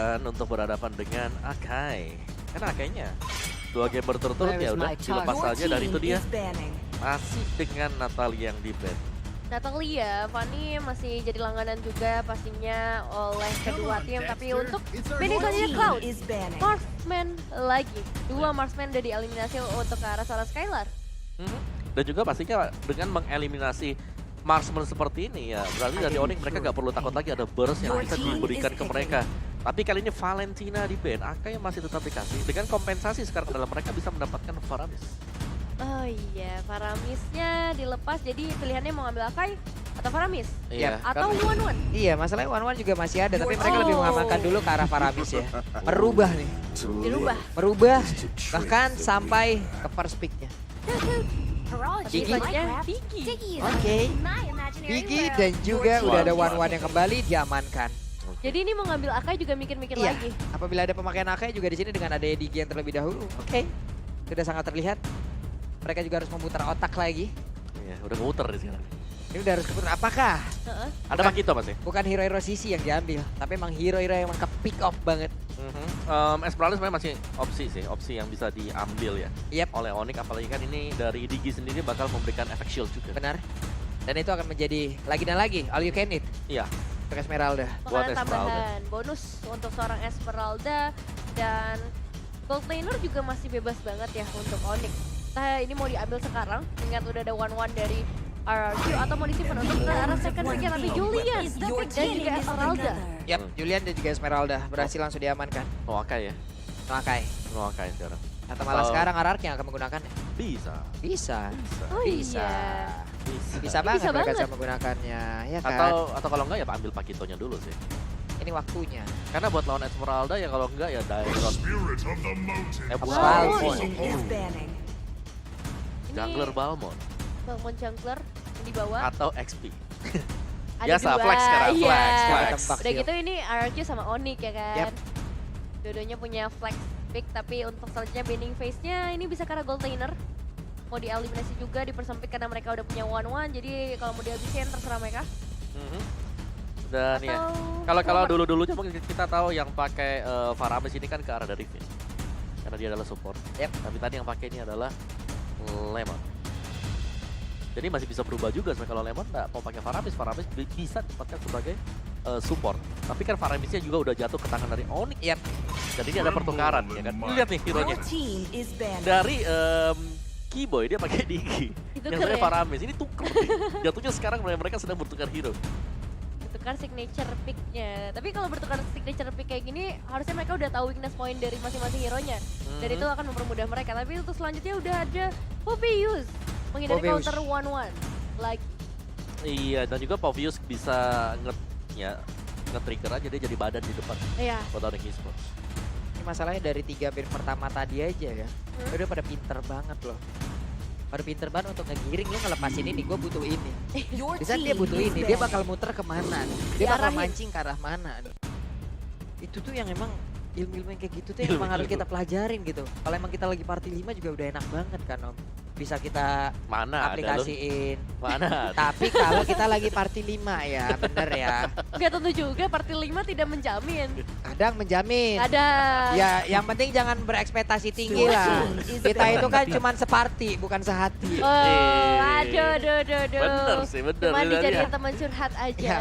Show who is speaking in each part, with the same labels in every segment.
Speaker 1: kesulitan untuk berhadapan dengan Akai. Karena Akainya 2 game berturut-turut ya udah dilepas saja dari itu dia. Masih dengan Natalia yang di ban.
Speaker 2: Natalia, Fanny masih jadi langganan juga pastinya oleh kedua tim. Tapi untuk banding selanjutnya Cloud, Marksman lagi. 2 Marksman udah dieliminasi untuk ke arah seorang Skylar.
Speaker 1: Dan juga pastinya dengan mengeliminasi Marksman seperti ini ya, berarti dari Onyx mereka nggak perlu takut lagi ada burst yang bisa diberikan ke mereka. Tapi kali ini Valentina di ban, Akai masih tetap dikasih. Dengan kompensasi sekarang adalah mereka bisa mendapatkan Faramis.
Speaker 2: Oh iya, Faramisnya dilepas, jadi pilihannya mau ngambil Akai atau Faramis?
Speaker 1: Iya.
Speaker 2: Atau One-One?
Speaker 3: Iya, masalahnya One-One juga masih ada, tapi mereka lebih mengamankan dulu ke arah Faramis ya. Merubah nih. Merubah, bahkan sampai ke first pick-nya.
Speaker 2: Tapi selanjutnya Vicky.
Speaker 3: Oke. Vicky dan juga udah ada One-One yang kembali diamankan.
Speaker 2: Jadi ini mau ngambil Akai juga mikir-mikir
Speaker 3: Iya,
Speaker 2: lagi.
Speaker 3: apabila ada pemakaian Akai juga di sini dengan ada Digi yang terlebih dahulu. Oke, sudah sangat terlihat. Mereka juga harus memutar otak lagi.
Speaker 1: Iya, udah muter di sekarang.
Speaker 3: Ini udah harus keputar. Apakah
Speaker 1: Ada Makito masih.
Speaker 3: bukan hero-hero sisi yang diambil, tapi emang hero-hero yang ke pick off banget.
Speaker 1: Esmeralda sebenarnya masih opsi yang bisa diambil ya.
Speaker 3: Yep.
Speaker 1: Oleh Onyx, apalagi kan ini dari Digi sendiri bakal memberikan efek shield juga.
Speaker 3: Benar. Dan itu akan menjadi lagi dan lagi all you can eat
Speaker 1: Iya.
Speaker 3: untuk Esmeralda.
Speaker 1: Buat
Speaker 2: Makanan
Speaker 1: Esmeralda.
Speaker 2: tambahan bonus untuk seorang Esmeralda dan gold laner juga masih bebas banget ya untuk Onyx. Entah ini mau diambil sekarang dengan udah ada one-one dari RRQ atau mau disimpan untuk ke arah second pick tapi Julian dan juga Esmeralda.
Speaker 3: Yap, Julian dan juga Esmeralda berhasil langsung diamankan.
Speaker 1: No Akai ya.
Speaker 3: Akai.
Speaker 1: No Akai sekarang.
Speaker 3: Atau malah sekarang RRQ yang akan menggunakan.
Speaker 1: Bisa.
Speaker 3: Bisa.
Speaker 2: Oh
Speaker 3: Bisa.
Speaker 2: iya.
Speaker 3: Bisa banget
Speaker 2: Bisa
Speaker 3: mereka
Speaker 2: banget.
Speaker 3: bisa menggunakannya, ya kan?
Speaker 1: Atau kalau enggak ya Pak ambil Pakitonya dulu sih.
Speaker 3: Ini waktunya.
Speaker 1: Karena buat lawan Esmeralda ya kalau enggak ya Dairon.
Speaker 2: Balmond.
Speaker 1: Jungler Balmond.
Speaker 2: Balmond jungler yang di bawah.
Speaker 1: Atau XP.
Speaker 2: Ada
Speaker 1: Biasa,
Speaker 2: dua,
Speaker 1: flex sekarang,
Speaker 2: iya.
Speaker 1: flex.
Speaker 2: Udah gitu ini RRQ sama Onyx ya kan.
Speaker 3: Yep.
Speaker 2: Dua-duanya punya flex pick tapi untuk selanjutnya binding phase-nya ini bisa karena gold laner. Mau dieliminasi juga dipersempit karena mereka udah punya one-one jadi kalau mau dihabisin terserah mereka.
Speaker 1: Dan ya, kalau dulu-dulunya mungkin kita tahu yang pakai Faramis ini kan ke arah dari Fizz. Karena dia adalah support.
Speaker 3: Yep.
Speaker 1: Tapi tadi yang pakai ini adalah Lemon. Jadi masih bisa berubah juga sebenarnya kalau Lemon nggak mau pakai Faramis bisa ditempatkan sebagai support. Tapi kan Faramisnya juga udah jatuh ke tangan dari Onyx.
Speaker 3: Yep.
Speaker 1: Jadi ini ada pertukaran ya kan. Lihat nih hero-nya. Dari Keyboy dia pakai Digi.
Speaker 2: Itu
Speaker 1: Yang dari
Speaker 2: keren.
Speaker 1: Faramis ini tuker nih. Jatuhnya sekarang mereka sedang bertukar hero.
Speaker 2: Bertukar signature pick-nya. Tapi kalau bertukar signature pick kayak gini harusnya mereka udah tahu weakness point dari masing-masing hero-nya. Dan itu akan mempermudah mereka. Tapi untuk selanjutnya udah ada Povius menghindari
Speaker 3: Povius.
Speaker 2: counter one-one lagi.
Speaker 1: Iya, dan juga Povius bisa nge-trigger aja dia jadi badan di depan
Speaker 2: Iya.
Speaker 1: buat Onyx Esports.
Speaker 3: Ini masalahnya dari 3 pin pertama tadi aja ya. Udah pada pinter banget loh. Pada pinter banget untuk ngegiring, lu ngelepasin ini, gue butuh ini. Di saat dia butuh ini, dia bakal muter kemana? Dia bakal
Speaker 2: Diarahin.
Speaker 3: mancing ke arah mana? Itu tuh yang emang ilmu-ilmu yang kayak gitu tuh yang emang harus kita pelajarin gitu. Kalau emang kita lagi party 5 juga udah enak banget kan Om. Bisa kita
Speaker 1: Mana
Speaker 3: aplikasiin.
Speaker 1: ada lu? Mana ada?
Speaker 3: Tapi kalau kita lagi party 5 ya, bener ya.
Speaker 2: Gak tentu juga party 5 tidak menjamin.
Speaker 3: Kadang menjamin.
Speaker 2: Ada.
Speaker 3: Ya, yang penting jangan berekspektasi tinggi lah. Kita itu kan cuman separty, bukan sehati.
Speaker 2: Oh, aduh.
Speaker 1: Bener sih, bener.
Speaker 2: Cuma
Speaker 1: bener,
Speaker 2: dijadiin
Speaker 1: ya.
Speaker 2: teman curhat aja.
Speaker 3: Ya,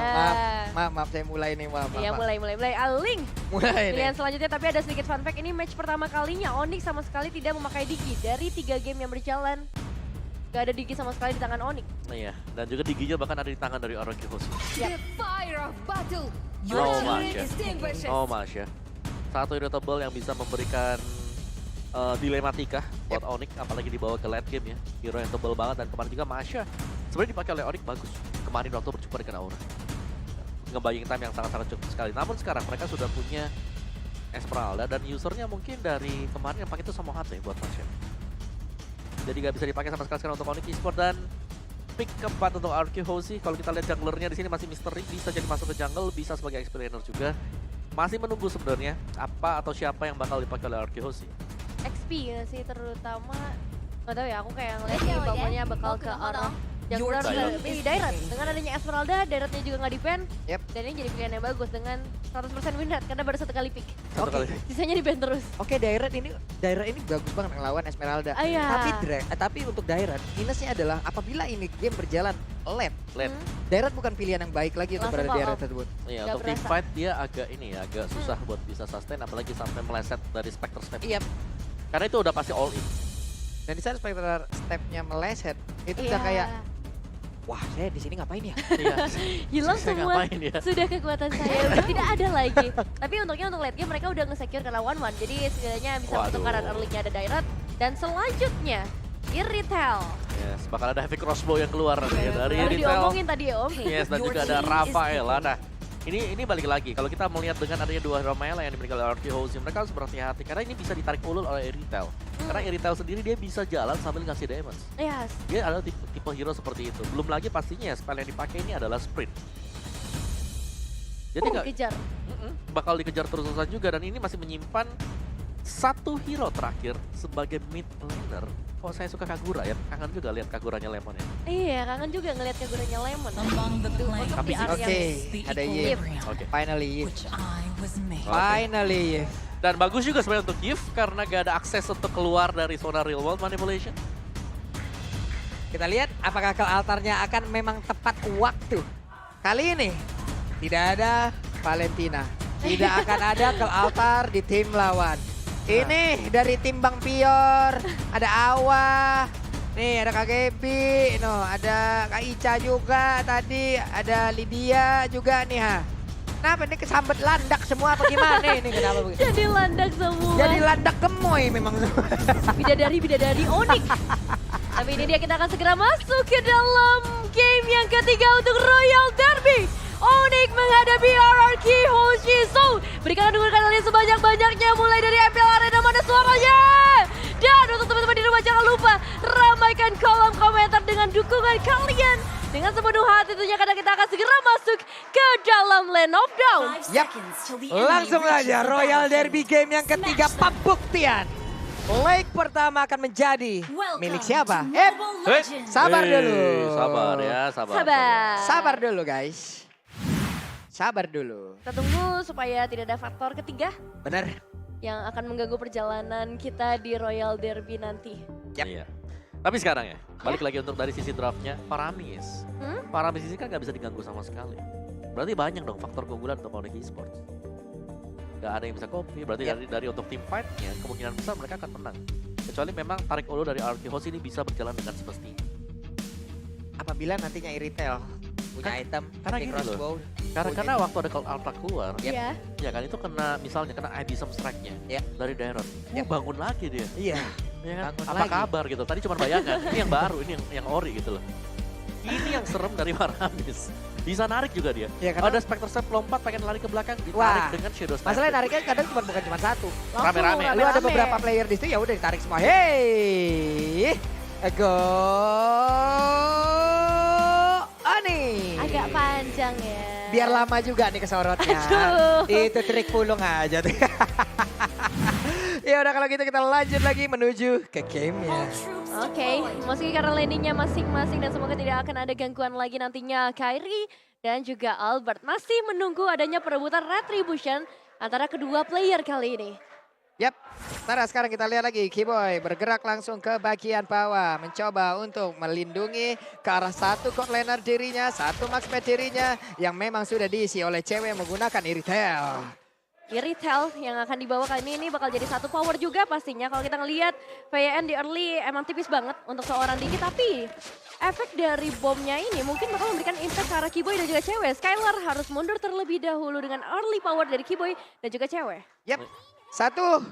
Speaker 3: maaf, saya mulai nih, maaf.
Speaker 2: Iya, mulai. Aling.
Speaker 3: Mulai nih.
Speaker 2: Pilihan selanjutnya tapi ada sedikit fun fact, ini match pertama kalinya Onyx sama sekali tidak memakai Digi. Dari 3 game yang berjalan, gak ada Digi sama sekali di tangan Onyx.
Speaker 1: Iya, dan juga Diginya bahkan ada di tangan dari RRQ Hoshi.
Speaker 4: Your
Speaker 1: Oh,
Speaker 4: team
Speaker 1: Masya.
Speaker 4: is distinguished.
Speaker 1: Oh, Masya. Satu irritable yang bisa memberikan dilematika buat Onyx, apalagi dibawa ke late game ya. Hero yang tebel banget dan kemarin juga Masya. Sebenarnya dipakai oleh Onyx bagus. Kemarin waktu berjumpa dengan Aura. Ngebaying time yang sangat-sangat cukup sekali. Namun sekarang mereka sudah punya Esmeralda dan usernya mungkin dari kemarin yang pakai itu sama hati buat Masya. Jadi nggak bisa dipakai sama sekali sekarang untuk Onyx Esports dan pick keempat untuk RQ Hoshi. Kalau kita lihat junglernya di sini masih misteri, bisa jadi masuk ke jungle, bisa sebagai explainer juga. Masih menunggu sebenarnya apa atau siapa yang bakal dipakai oleh RQ Hoshi.
Speaker 2: XP ya sih terutama. Gak tau ya, aku kayak ngeliat ini bawahnya bakal ke arah Jungler
Speaker 1: Dairat.
Speaker 2: pilih Dairat. Dengan adanya Esmeralda, Dairatnya juga nggak di-ban.
Speaker 3: Yep.
Speaker 2: Dan ini jadi pilihan yang bagus dengan 100% win rate karena baru satu kali pick.
Speaker 1: Satu
Speaker 3: Oke.
Speaker 1: kali.
Speaker 2: Sisanya di-ban terus.
Speaker 3: Oke, Dairat ini bagus banget ngelawan Esmeralda.
Speaker 2: Ah, iya.
Speaker 3: Tapi untuk Dairat, minusnya adalah apabila ini game berjalan late,
Speaker 1: Late.
Speaker 3: Dairat bukan pilihan yang baik lagi untuk
Speaker 2: Langsung
Speaker 3: berada di area
Speaker 2: pop-up.
Speaker 3: tersebut.
Speaker 1: Iya,
Speaker 2: Nggak
Speaker 1: untuk team
Speaker 2: berasa.
Speaker 1: fight dia agak ini ya, agak susah buat bisa sustain apalagi sampai meleset dari Spectre Step.
Speaker 3: Iya.
Speaker 1: Karena itu udah pasti all in.
Speaker 3: Dan di saat Spectre stepnya meleset, itu udah kayak, wah saya di sini ngapain ya?
Speaker 1: Iya.
Speaker 2: hilang
Speaker 1: Saya
Speaker 2: semua.
Speaker 1: ngapain ya?
Speaker 2: Sudah kekuatan saya udah tidak ada lagi. Tapi untungnya untuk late game mereka udah nge-secure karena 1-1. Jadi setidaknya bisa
Speaker 1: Waduh.
Speaker 2: pertukaran early-nya ada Dairat. Dan selanjutnya, Irithel.
Speaker 1: Yes, bakal ada heavy crossbow yang keluar nanti ya dari
Speaker 2: Baru
Speaker 1: Retail.
Speaker 2: diomongin tadi ya Om.
Speaker 1: Yes, dan juga ada Rafaela. Nah, ini balik lagi. Kalau kita melihat dengan adanya dua Rafaela yang dimiliki oleh RQ House, mereka harus berhati-hati karena ini bisa ditarik ulur oleh Irithel. Karena Irithel sendiri dia bisa jalan sambil ngasih damage.
Speaker 2: Yes.
Speaker 1: Dia adalah tipe hero seperti itu. Belum lagi pastinya spell yang dipakai ini adalah sprint. Jadi nggak
Speaker 2: Kejar.
Speaker 1: bakal dikejar terus-terusan juga dan ini masih menyimpan satu hero terakhir sebagai mid laner. Oh, saya suka Kagura ya. Kangen juga lihat Kaguranya Lemon ya.
Speaker 2: Iya, kangen juga ngeliat keguranya Lemon. Untuk
Speaker 1: Tapi
Speaker 2: PR
Speaker 3: Oke,
Speaker 2: yang
Speaker 3: ada
Speaker 2: Yip.
Speaker 3: Yip.
Speaker 1: Oke.
Speaker 3: Finally Yip.
Speaker 1: Oke.
Speaker 3: Finally Yip.
Speaker 1: Dan bagus juga sebenarnya untuk Yif karena gak ada akses untuk keluar dari zona real world manipulation.
Speaker 3: Kita lihat apakah ke altarnya akan memang tepat waktu. Kali ini tidak ada Valentina. Tidak akan ada ke altar di tim lawan. Ini dari tim Bang Pior, ada Awa, nih ada Kak Gebi, no, ada Kak Ica juga tadi, ada Lydia juga nih ha. Kenapa ini kesambet landak semua apa gimana ini kenapa begitu?
Speaker 2: Jadi landak semua.
Speaker 3: Jadi landak gemoy memang semua.
Speaker 2: Bidadari Onyx. Tapi ini dia kita akan segera masuk ke dalam game yang ketiga untuk Royal Derby. Onyx menghadapi RRQ Hoshizo. Berikan dukungan kalian sebanyak-banyaknya mulai dari MPL Arena mana suaranya. Dan untuk teman-teman di rumah jangan lupa ramaikan kolom komentar dengan dukungan kalian. Dengan sepenuh hati tentunya karena kita akan segera masuk ke dalam Land of Dawn.
Speaker 3: Yap, langsung aja Royal Derby game yang ketiga pembuktian. Leg pertama akan menjadi milik siapa? Sabar dulu.
Speaker 1: Sabar ya, sabar.
Speaker 3: Sabar dulu guys. Sabar dulu.
Speaker 2: Kita tunggu supaya tidak ada faktor ketiga
Speaker 3: Bener.
Speaker 2: yang akan mengganggu perjalanan kita di Royal Derby nanti.
Speaker 3: Yap.
Speaker 1: Iya. Tapi sekarang ya, balik lagi untuk dari sisi draftnya, Paramis. Paramis ini kan nggak bisa diganggu sama sekali. Berarti banyak dong faktor keunggulan untuk Onyx Esports. Gak ada yang bisa copy, berarti
Speaker 3: Yap.
Speaker 1: dari untuk tim fight-nya kemungkinan besar mereka akan menang. Kecuali memang tarik ulur dari RQ Host ini bisa berjalan dengan semestinya.
Speaker 3: Apabila nantinya Irithel punya item,
Speaker 1: karena
Speaker 3: pakai
Speaker 1: gini
Speaker 3: crossbow.
Speaker 1: Karena waktu ada Call Alta keluar,
Speaker 3: Yap.
Speaker 2: Iya.
Speaker 1: ya kan itu kena misalnya kena Abyssal Strike-nya
Speaker 3: Yap.
Speaker 1: dari Dairon.
Speaker 3: Yap.
Speaker 1: Bangun lagi dia.
Speaker 3: Iya.
Speaker 1: Ya kan?
Speaker 3: Bangun
Speaker 1: Apa
Speaker 3: lagi.
Speaker 1: kabar gitu. Tadi cuma bayangan, ini yang baru, ini yang ori gitu loh. Ini yang serem dari Paramis. Bisa narik juga dia.
Speaker 3: Iya, karena-
Speaker 1: Ada Spectre Step lompat pengen lari ke belakang, ditarik
Speaker 3: Wah.
Speaker 1: dengan Shadow Step.
Speaker 3: Masalahnya nariknya kadang bukan cuma satu.
Speaker 2: Langsung
Speaker 1: Rame-rame.
Speaker 3: Lu ada beberapa player di situ ya udah ditarik semua. Hey, go Oni.
Speaker 2: Agak panjang ya.
Speaker 3: Biar lama juga nih kesorotnya.
Speaker 2: Aduh.
Speaker 3: Itu trik pulung aja tuh. Ya udah kalau gitu kita lanjut lagi menuju ke gamenya.
Speaker 2: Oke, meski karena landingnya masing-masing dan semoga tidak akan ada gangguan lagi nantinya. Kyrie dan juga Albert masih menunggu adanya perebutan retribution antara kedua player kali ini.
Speaker 3: Yap, Tara sekarang kita lihat lagi Keyboy bergerak langsung ke bagian bawah. Mencoba untuk melindungi ke arah satu court laner dirinya, satu maxmat dirinya yang memang sudah diisi oleh cewek menggunakan Irithel.
Speaker 2: Irithel yang akan dibawa kali ini bakal jadi satu power juga pastinya. Kalau kita ngelihat VN di early emang tipis banget untuk seorang Digi. Tapi efek dari bomnya ini mungkin bakal memberikan impact ke arah Keyboy dan juga cewek. Skylar harus mundur terlebih dahulu dengan early power dari Keyboy dan juga cewek.
Speaker 3: Yap, satu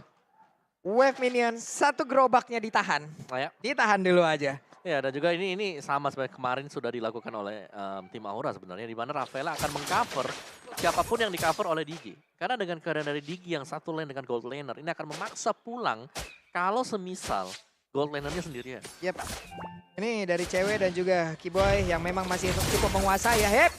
Speaker 3: wave minion, satu gerobaknya ditahan.
Speaker 1: Nah, ya.
Speaker 3: Ditahan dulu aja.
Speaker 1: Ya, dan juga ini sama seperti kemarin sudah dilakukan oleh tim Aura sebenarnya, di mana Rafaela akan mengcover siapapun yang di-cover oleh Digi. Karena dengan keadaan dari Digi yang satu lane dengan gold laner, ini akan memaksa pulang kalau semisal gold lanernya sendirian.
Speaker 3: Yap, ini dari cewek dan juga Keyboy yang memang masih cukup menguasai ya. Hep,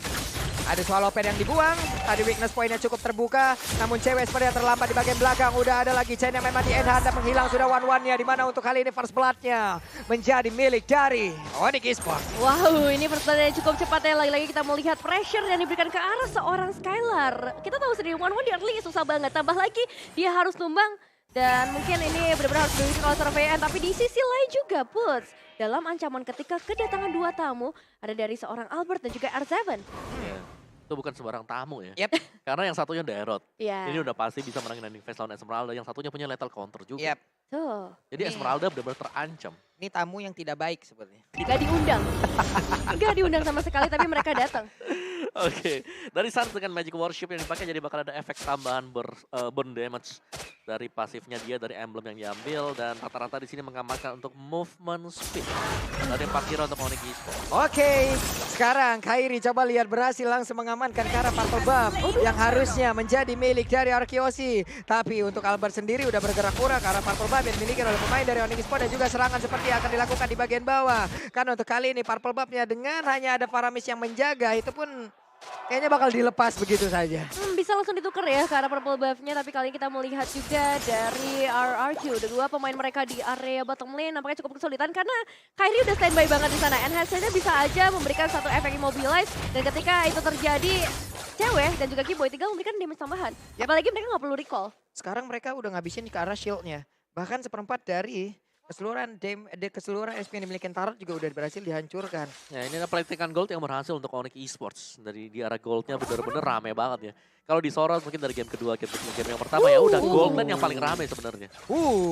Speaker 3: Ada swallow pen yang dibuang. Tadi weakness point-nya cukup terbuka. Namun cewek sepertinya terlambat di bagian belakang. Udah ada lagi chain yang memang di end-hand dan menghilang sudah one-one-nya. Dimana untuk kali ini first blood-nya menjadi milik dari Onyx Esports.
Speaker 2: Wow, ini first blood yang cukup cepat ya. Lagi-lagi kita melihat pressure yang diberikan ke arah seorang Skylar. Kita tahu sendiri one-one di early susah banget. Tambah lagi dia harus tumbang. Dan mungkin ini benar-benar harus diuji oleh surveian. Tapi di sisi lain juga Puts dalam ancaman ketika kedatangan dua tamu. Ada dari seorang Albert dan juga R7.
Speaker 1: Itu bukan sembarang tamu ya.
Speaker 3: Yep.
Speaker 1: Karena yang satunya Daerot.
Speaker 2: Iya.
Speaker 1: Ini udah pasti bisa menangin ending phase lawan Esmeralda. Yang satunya punya lethal counter juga.
Speaker 3: Yep.
Speaker 2: Tuh.
Speaker 1: Jadi
Speaker 3: Ini-
Speaker 1: Esmeralda benar-benar terancam.
Speaker 3: Ini tamu yang tidak baik sebenarnya.
Speaker 2: Gak diundang. Gak diundang sama sekali tapi mereka datang.
Speaker 1: Oke, dari Sans dengan Magic Worship yang dipakai jadi bakal ada efek tambahan burn damage dari pasifnya dia, dari emblem yang diambil, dan rata-rata di sini mengamankan untuk movement speed dari 4 hero untuk Onyx Esports.
Speaker 3: Oke, sekarang Kairi coba lihat berhasil langsung mengamankan ke arah Purple Buff yang harusnya menjadi milik dari Arkeosi. Tapi untuk Albert sendiri udah bergerak pura ke arah Purple Buff yang dimiliki oleh pemain dari Onyx Esports dan juga serangan seperti yang akan dilakukan di bagian bawah. Karena untuk kali ini Purple Buff-nya dengan hanya ada Faramis yang menjaga itu pun kayaknya bakal dilepas begitu saja.
Speaker 2: Bisa langsung ditukar ya ke arah purple buff-nya. Tapi kali ini kita melihat juga dari RRQ. Udah dua pemain mereka di area bottom lane nampaknya cukup kesulitan karena Kairi udah standby banget di sana. Enhancer-nya bisa aja memberikan satu efek immobilize. Dan ketika itu terjadi, cewek dan juga Keyboy tinggal memberikan damage tambahan. Apalagi mereka nggak perlu recall.
Speaker 3: Sekarang mereka udah ngabisin ke arah shield-nya. Bahkan seperempat dari keseluruhan SP yang dimiliki Tarot juga udah berhasil dihancurkan.
Speaker 1: Ya, ini ada pelitikan gold yang berhasil untuk Onyx Esports. Dari di arah goldnya bener-bener rame banget ya. Kalau disorot mungkin dari game kedua, game yang pertama ya udah gold lane yang paling rame sebenarnya.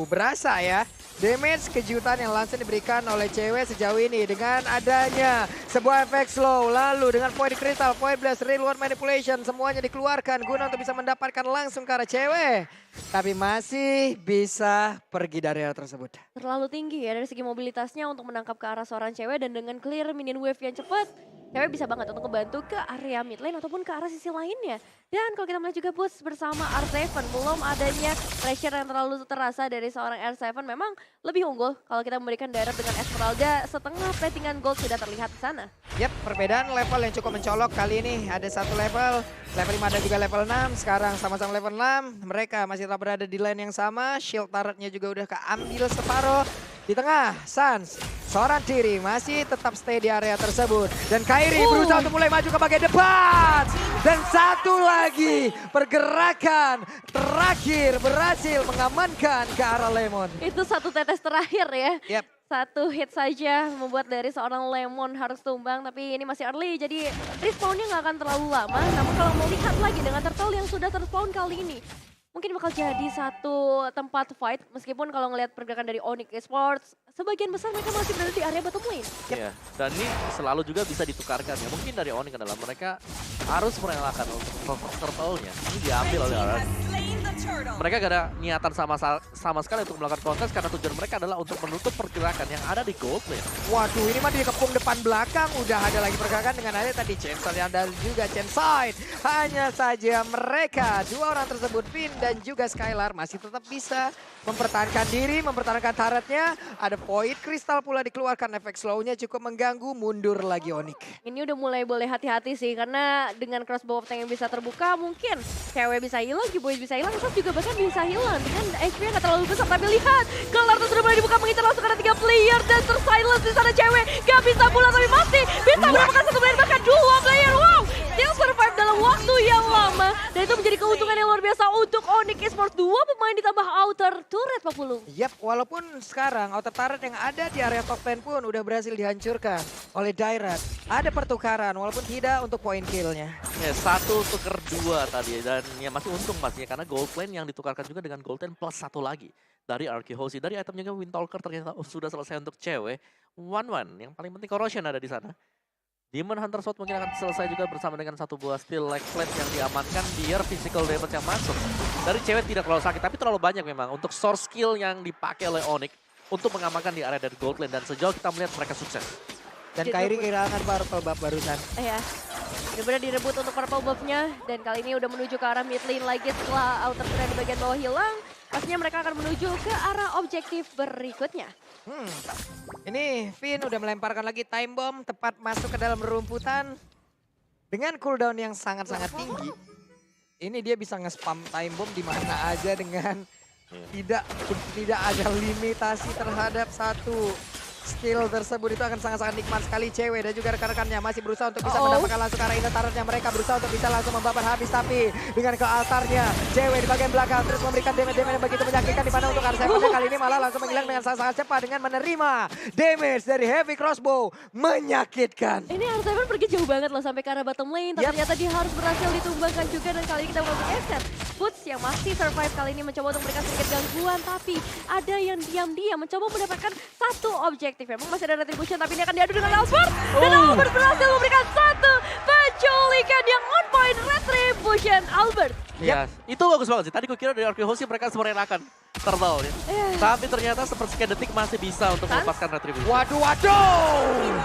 Speaker 3: Berasa ya. Damage kejutan yang langsung diberikan oleh cewek sejauh ini dengan adanya sebuah efek slow. Lalu dengan point crystal, point blast, real world manipulation semuanya dikeluarkan guna untuk bisa mendapatkan langsung ke arah cewek. Tapi masih bisa pergi dari area tersebut.
Speaker 2: Terlalu tinggi ya dari segi mobilitasnya untuk menangkap ke arah seorang cewek. Dan dengan clear minion wave yang cepat, cewek bisa banget untuk membantu ke area mid lane ataupun ke arah sisi lainnya. Dan kalau kita melihat juga Puts bersama R7, belum adanya pressure yang terlalu terasa dari seorang R7 memang lebih unggul kalau kita memberikan direct dengan Esmeralda. Setengah platingan gold sudah terlihat di sana.
Speaker 3: Yap, perbedaan level yang cukup mencolok kali ini. Ada satu level 5 dan juga level 6. Sekarang sama-sama level 6. Mereka masih tetap berada di lane yang sama. Shield turretnya juga udah keambil separuh. Di tengah, Sans seorang diri masih tetap stay di area tersebut. Dan Kairi berusaha untuk mulai maju ke bagian depan. Dan satu lagi pergerakan terakhir berhasil mengamankan ke arah Lemon.
Speaker 2: Itu satu tetes terakhir ya.
Speaker 3: Yap.
Speaker 2: Satu hit saja membuat dari seorang Lemon harus tumbang. Tapi ini masih early jadi respawnnya nggak akan terlalu lama. Namun kalau melihat lagi dengan turtle yang sudah terspawn kali ini, mungkin bakal jadi satu tempat fight. Meskipun kalau ngelihat pergerakan dari Onyx Esports, sebagian besar mereka masih berada di area bottom lane.
Speaker 1: Iya, dan ini selalu juga bisa ditukarkan ya. Mungkin dari Onyx adalah mereka harus merelakan untuk sosok turtle-nya. Ini diambil oleh orang. Mereka gak ada niatan sama sekali untuk melakukan kontes karena tujuan mereka adalah untuk menutup pergerakan yang ada di gold lane.
Speaker 3: Waduh, ini mah dikepung depan belakang. Udah ada lagi pergerakan dengan ada tadi Chainsaw yang ada juga Chainside. Hanya saja mereka, dua orang tersebut, Finn dan juga Skylar masih tetap bisa mempertahankan diri, mempertahankan turretnya. Ada point crystal pula dikeluarkan, efek slow-nya cukup mengganggu, mundur lagi Onyx.
Speaker 2: Ini udah mulai boleh hati-hati sih karena dengan crossbow of tank yang bisa terbuka mungkin cewek bisa hilang, Keyboy bisa hilang, Sas juga bahkan bisa hilang dengan HP yang gak terlalu besar. Tapi lihat, Galarta sudah mulai dibuka mengincar langsung karena 3 player dan tersilence di sana cewek. Gak bisa pulang tapi masih bisa mendapatkan satu player bahkan 2 player. Wow, dia survive dalam waktu yang lama dan itu menjadi keuntungan yang luar biasa untuk Onyx Esports. 2 pemain ditambah outer turret Pak Pulung.
Speaker 3: Yap, walaupun sekarang outer turret yang ada di area top lane pun udah berhasil dihancurkan oleh Dairat. Ada pertukaran walaupun tidak untuk point kill-nya.
Speaker 1: Ya, 1 tuker 2 tadi dan ya masih untung pastinya karena gold lane yang ditukarkan juga dengan gold lane plus 1 lagi dari Arkehosi. Dari itemnya Windtalker ternyata sudah selesai untuk cewek. 1-1, yang paling penting Corrosion ada di sana. Demon Hunter Sword mungkin akan selesai juga bersama dengan satu buah steel leg plate yang diamankan biar physical damage yang masuk. Dari cewek tidak terlalu sakit tapi terlalu banyak memang untuk source skill yang dipakai oleh Onyx untuk mengamankan di area dari gold lane dan sejauh kita melihat mereka sukses.
Speaker 3: Dan Kairi kehilangan purple buff barusan.
Speaker 2: Ya, benar-benar direbut untuk purple buff-nya dan kali ini udah menuju ke arah mid lane lagi setelah outer turret di bagian bawah hilang. Pastinya mereka akan menuju ke arah objektif berikutnya.
Speaker 3: Ini Finn udah melemparkan lagi time bomb tepat masuk ke dalam rumputan. Dengan cooldown yang sangat-sangat tinggi, ini dia bisa nge-spam time bomb di mana aja dengan tidak ada limitasi terhadap satu skill tersebut. Itu akan sangat-sangat nikmat sekali. Cewek dan juga rekan-rekannya masih berusaha untuk bisa mendapatkan langsung ke arah inner turretnya. Mereka berusaha untuk bisa langsung membabat habis, tapi dengan ke altarnya Cewek di bagian belakang terus memberikan damage yang begitu menyakitkan, di mana untuk Arsevennya kali ini malah langsung menghilang dengan sangat-sangat cepat dengan menerima damage dari heavy crossbow. Menyakitkan.
Speaker 2: Ini Arseven pergi jauh banget loh sampai ke arah bottom lane. Tapi ternyata dia harus berhasil ditumbangkan juga, dan kali ini kita mau geser. Boots yang masih survive kali ini mencoba untuk memberikan sedikit gangguan, tapi ada yang diam-diam mencoba mendapatkan satu objektif. Memang masih ada retribution, tapi ini akan diadu dengan Albert. Dan Albert berhasil memberikan satu penculikan yang on point. Retribution Albert.
Speaker 1: Iya, itu bagus banget sih. Tadi gue kira dari Arkehosi mereka sebenarnya akan turtle ya. Tapi ternyata sepersekian detik masih bisa untuk melepaskan retribution.
Speaker 3: Waduh.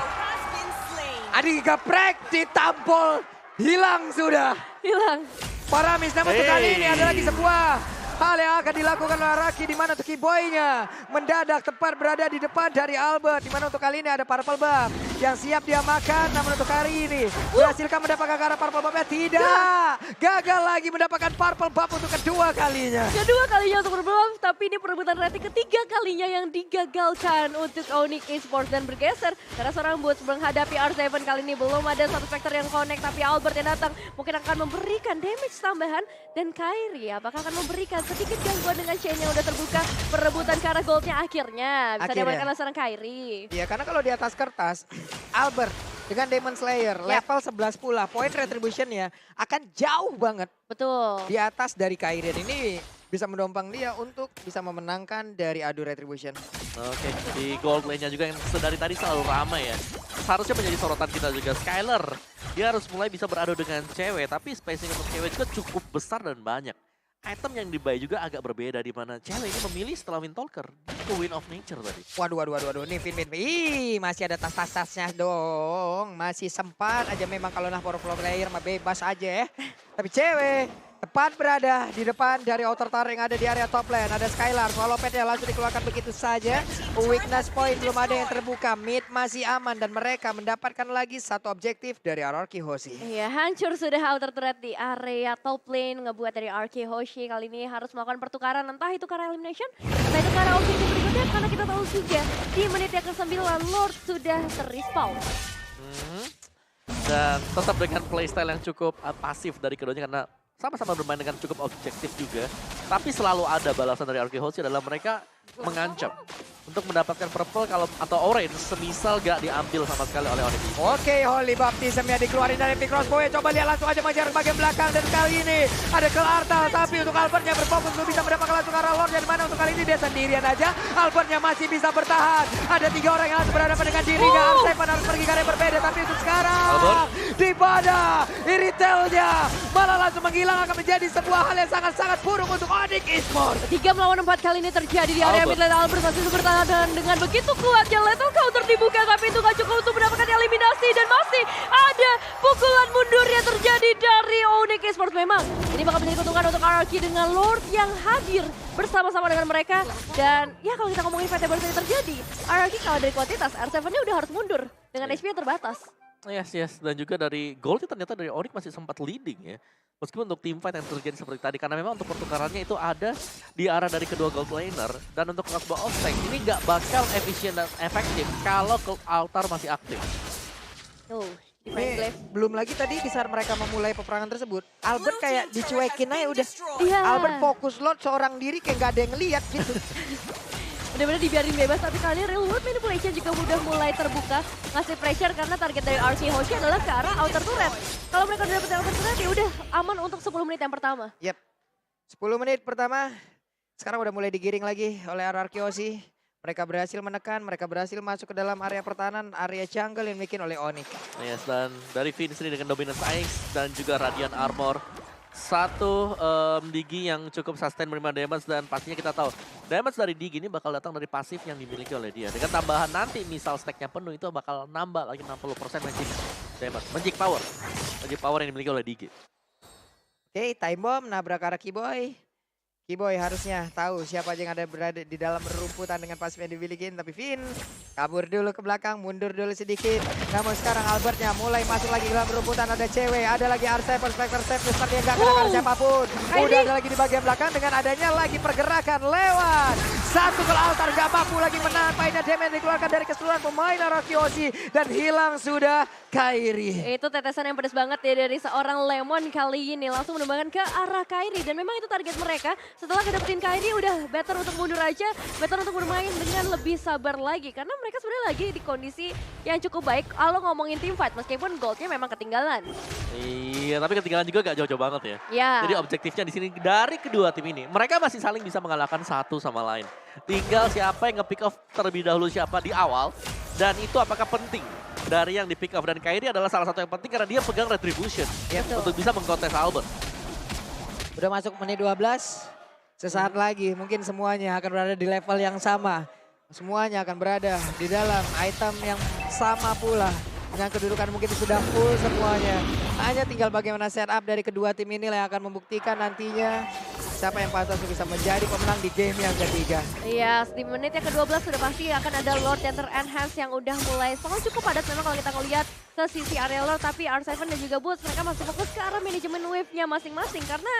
Speaker 3: Adi geprek, ditampol, hilang sudah.
Speaker 2: Hilang.
Speaker 3: Paramis, namun untuk kali ini ada lagi sebuah hal yang akan dilakukan oleh Raki, di mana untuk Kiboy-nya mendadak tepat berada di depan dari Albert, di mana untuk kali ini ada purple buff yang siap dia makan. Namun untuk hari ini berhasilkah mendapatkan ke arah purple buff-nya? Tidak, gagal lagi mendapatkan purple buff untuk kedua kalinya.
Speaker 2: Kedua kalinya untuk berbuff, tapi ini perebutan rating ketiga kalinya yang digagalkan untuk Onyx Esports, dan bergeser karena seorang Boots menghadapi R7 kali ini. Belum ada satu Spectre yang connect, tapi Albert yang datang mungkin akan memberikan damage tambahan, dan Kairi apakah akan memberikan sedikit gangguan dengan chain yang udah terbuka. Perebutan ke arah goldnya akhirnya bisa diamankan oleh seorang Kairi.
Speaker 3: Iya, karena kalau di atas kertas Albert dengan Demon Slayer level 11 pula, poin retributionnya akan jauh banget
Speaker 2: Betul.
Speaker 3: di atas dari Kairi. Ini bisa mendompang dia untuk bisa memenangkan dari adu retribution.
Speaker 1: Oke, di gold lane-nya juga yang dari tadi selalu ramai ya. Seharusnya menjadi sorotan kita juga. Skyler, dia harus mulai bisa beradu dengan cewek, tapi spacing untuk cewek juga cukup besar dan banyak. Item yang dibuy juga agak berbeda, di mana cewek ini memilih setelah Windtalker ke Wind of Nature tadi.
Speaker 3: Waduh. Nih, Vin. Ih, masih ada tas-tasnya dong. Masih sempat aja, memang kalau nah pro player mah bebas aja ya. Tapi cewek tepat berada di depan dari outer tower yang ada di area top lane. Ada Skylar, swallow pad-nya langsung dikeluarkan begitu saja. Weakness point belum ada yang terbuka. Mid masih aman dan mereka mendapatkan lagi satu objektif dari RRQ Hoshi.
Speaker 2: Iya, hancur sudah outer turret di area top lane, ngebuat dari RK Hoshi kali ini harus melakukan pertukaran, entah itu ke arah elimination, entah itu ke arah objektif berikutnya, karena kita tahu juga di menit yang ke-9 Lord sudah ter-respawn.
Speaker 1: Dan tetap dengan playstyle yang cukup pasif dari keduanya, karena sama-sama bermain dengan cukup objektif juga. Tapi selalu ada balasan dari RK Hoshi adalah mereka mengancam untuk mendapatkan purple atau orange semisal gak diambil sama sekali oleh Onyx.
Speaker 3: Oke, Holy Baptism yang dikeluarin dari Epic Crossbow. Coba lihat langsung aja mengejar bagian belakang, dan kali ini ada Kelartal, tapi untuk Albertnya berfokus untuk bisa mendapatkan langsung arah Lord, yang mana untuk kali ini dia sendirian aja. Albertnya masih bisa bertahan. Ada 3 orang yang langsung berhadapan dengan dirinya. Arseven harus pergi ke arah yang berbeda, tapi untuk sekarang di pada Iritelnya malah langsung menghilang, akan menjadi sebuah hal yang sangat-sangat buruk untuk Onyx Esports.
Speaker 2: 3 melawan 4 kali ini terjadi di area mid lane. Albert masih bertahan dengan begitu kuatnya lethal counter dibuka, tapi itu gak cukup untuk mendapatkan eliminasi, dan masih ada pukulan mundur yang terjadi dari Onyx Esports. Memang ini bakal menjadi keuntungan untuk RRQ dengan Lord yang hadir bersama-sama dengan mereka. Dan ya, kalau kita ngomongin fight yang baru saja terjadi, RRQ kalau dari kuantitas, R7-nya udah harus mundur dengan HP yang terbatas.
Speaker 1: Yes. Dan juga dari gold ternyata dari Onyx masih sempat leading ya. Meskipun untuk team fight yang terjadi seperti tadi, karena memang untuk pertukarannya itu ada di arah dari kedua gold laner. Dan untuk crossbow of tank ini nggak bakal efisien dan efektif kalau altar masih aktif.
Speaker 3: Ini belum lagi tadi di saat mereka memulai peperangan tersebut, Albert kayak dicuekin aja udah.
Speaker 2: Iya.
Speaker 3: Albert fokus Lord seorang diri kayak gak ada yang ngeliat gitu.
Speaker 2: Benar-benar dibiarin bebas, tapi kali ini real world manipulation juga udah mulai terbuka, ngasih pressure karena target dari RK Hoshi adalah ke arah outer turret. Kalau mereka udah dapet outer turret, ya udah aman untuk 10 menit yang pertama.
Speaker 3: Yep, 10 menit pertama, sekarang udah mulai digiring lagi oleh RRQ Hoshi. Mereka berhasil menekan, mereka berhasil masuk ke dalam area pertahanan, area jungle yang bikin oleh Onyx.
Speaker 1: Yes, dan dari Vince ini dengan dominance Ice dan juga Radiant Armor. Satu Digi yang cukup sustain menerima damage, dan pastinya kita tahu damage dari Digi ini bakal datang dari pasif yang dimiliki oleh dia. Dengan tambahan nanti misal stacknya penuh, itu bakal nambah lagi 60% magic damage. Magic power yang dimiliki oleh Digi.
Speaker 3: Oke, time bomb nabrak arah Kiboy. Keyboy harusnya tahu siapa aja yang ada berada di dalam rumputan dengan pasif yang dimiliki. Tapi Vin kabur dulu ke belakang, mundur dulu sedikit. Namun sekarang Albertnya mulai masuk lagi ke dalam rumputan. Ada cewek, ada lagi R7, Spectre Safe, seperti yang gak kena siapapun. Udah ada lagi di bagian belakang dengan adanya lagi pergerakan lewat. Satu ke altar, gak mampu lagi menahan. Painnya damage dikeluarkan dari keseluruhan pemain Arakiosi. Dan hilang sudah Kairi.
Speaker 2: Itu tetesan yang pedas banget ya dari seorang Lemon kali ini. Langsung menumbangkan ke arah Kairi. Dan memang itu target mereka. Setelah kedapetin Kairi udah better untuk mundur aja. Better untuk bermain dengan lebih sabar lagi. Karena mereka sebenarnya lagi di kondisi yang cukup baik. Kalau ngomongin team fight meskipun goldnya memang ketinggalan.
Speaker 1: Iya, tapi ketinggalan juga gak jauh-jauh banget ya.
Speaker 2: Ya.
Speaker 1: Jadi objektifnya di sini dari kedua tim ini, mereka masih saling bisa mengalahkan satu sama lain. Tinggal siapa yang nge-pick off terlebih dahulu siapa di awal. Dan itu apakah penting dari yang di-pick off. Dan Kairi adalah salah satu yang penting karena dia pegang Retribution. Untuk bisa mengkontes Albert.
Speaker 3: Udah masuk menit 12. Sesaat lagi mungkin semuanya akan berada di level yang sama. Semuanya akan berada di dalam item yang sama pula. Dengan kedudukan mungkin sudah full semuanya. Hanya tinggal bagaimana setup dari kedua tim ini yang akan membuktikan nantinya siapa yang pantas untuk bisa menjadi pemenang di game yang ketiga.
Speaker 2: Iya, di menit yang ke-12 sudah pasti akan ada Lord yang ter-enhance yang udah mulai sangat cukup padat memang kalau kita ngelihat ke sisi area Lord. Tapi R7 dan juga Boots mereka masih fokus ke arah manajemen wave-nya masing-masing. Karena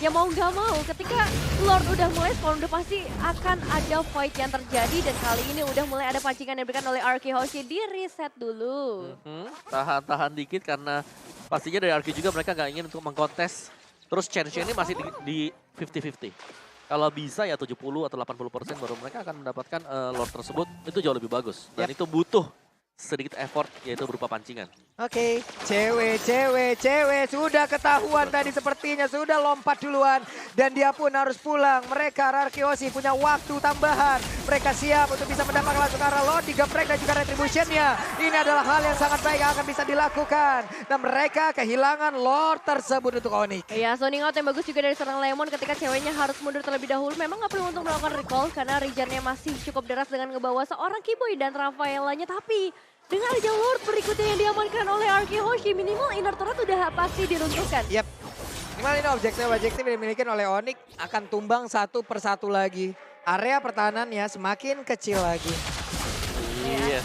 Speaker 2: ya mau nggak mau ketika Lord udah mulai spawn udah pasti akan ada fight yang terjadi. Dan kali ini udah mulai ada pancingan yang diberikan oleh Arki Hoshi di reset dulu.
Speaker 1: Tahan-tahan dikit karena pastinya dari Arki juga mereka nggak ingin untuk mengkontes. Terus chance-nya ini masih di 50-50. Kalau bisa ya 70 atau 80% baru mereka akan mendapatkan Lord tersebut. Itu jauh lebih bagus. Dan itu butuh sedikit effort yaitu berupa pancingan.
Speaker 3: Oke, cewek sudah ketahuan tadi sepertinya sudah lompat duluan dan dia pun harus pulang. Mereka Arakiosi punya waktu tambahan. Mereka siap untuk bisa mendapatkan langsung ke arah Lord, 3 break dan juga retributionnya. Ini adalah hal yang sangat baik yang akan bisa dilakukan dan mereka kehilangan Lord tersebut untuk Onyx.
Speaker 2: Iya, zoning out yang bagus juga dari seorang Lemon ketika ceweknya harus mundur terlebih dahulu. Memang nggak perlu untuk melakukan recall karena regionnya masih cukup deras dengan ngebawa seorang Keyboy dan Rafaelanya. Tapi dengan aja Lord berikutnya yang diamankan oleh Arki Hoshi, minimal inner turret udah pasti diruntuhkan.
Speaker 3: Yap, minimal ini objektif yang dimiliki oleh Onyx akan tumbang satu persatu lagi. Area pertahanannya semakin kecil lagi.
Speaker 1: Yes.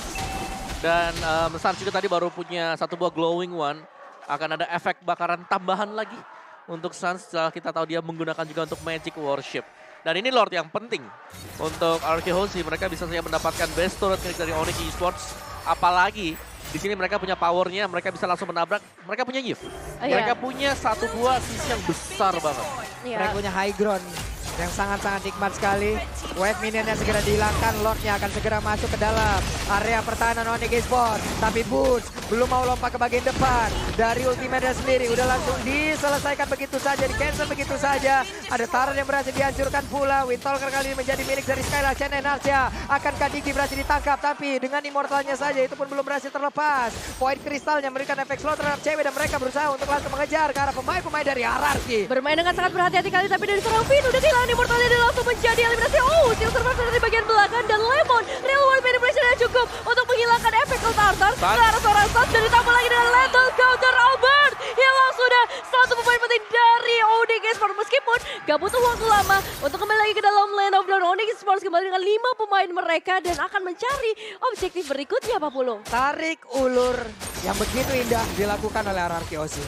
Speaker 1: Dan Suns juga tadi baru punya satu buah glowing one. Akan ada efek bakaran tambahan lagi untuk Suns setelah kita tahu dia menggunakan juga untuk Magic Worship. Dan ini Lord yang penting untuk Arki Hoshi. Mereka bisa saja mendapatkan best turret dari Onyx Esports. Apalagi di sini mereka punya powernya, mereka bisa langsung menabrak. Mereka punya Yif. Mereka punya satu buah sisi yang besar banget.
Speaker 3: Mereka punya high ground yang sangat-sangat nikmat sekali. Wave minionnya segera dihilangkan, Lordnya akan segera masuk ke dalam area pertahanan Onyx Esports. Tapi Boots belum mau lompat ke bagian depan. Dari ultimate sendiri udah langsung diselesaikan begitu saja, di cancel begitu saja. Ada Taran yang berhasil dihancurkan pula. Windtalker kali ini menjadi milik dari Skylar Chen Enarsia. Akankah Digi berhasil ditangkap, tapi dengan immortalnya saja itu pun belum berhasil terlepas. Poin kristalnya memberikan efek slow terhadap cewek dan mereka berusaha untuk langsung mengejar ke arah pemain-pemain dari Hierarchy.
Speaker 2: Bermain dengan sangat berhati-hati kali, tapi dari seorang Vin udah kehilangan immortalnya dan langsung menjadi eliminasi. Oh, Steel Survivor dari bagian belakang dan Lemon. Real World Manipulation yang cukup untuk menghilangkan efek Tartar. Ke arah seorang Suns dan ditambah lagi dengan lethal counter Albert. Hilang sudah satu pemain penting dari Onyx Esports. Meskipun gak butuh waktu lama untuk kembali lagi ke dalam lane of down. Onyx Esports kembali dengan 5 pemain mereka dan akan mencari objektif berikutnya, Pak Pulung.
Speaker 3: Tarik ulur yang begitu indah dilakukan oleh Arakiosi.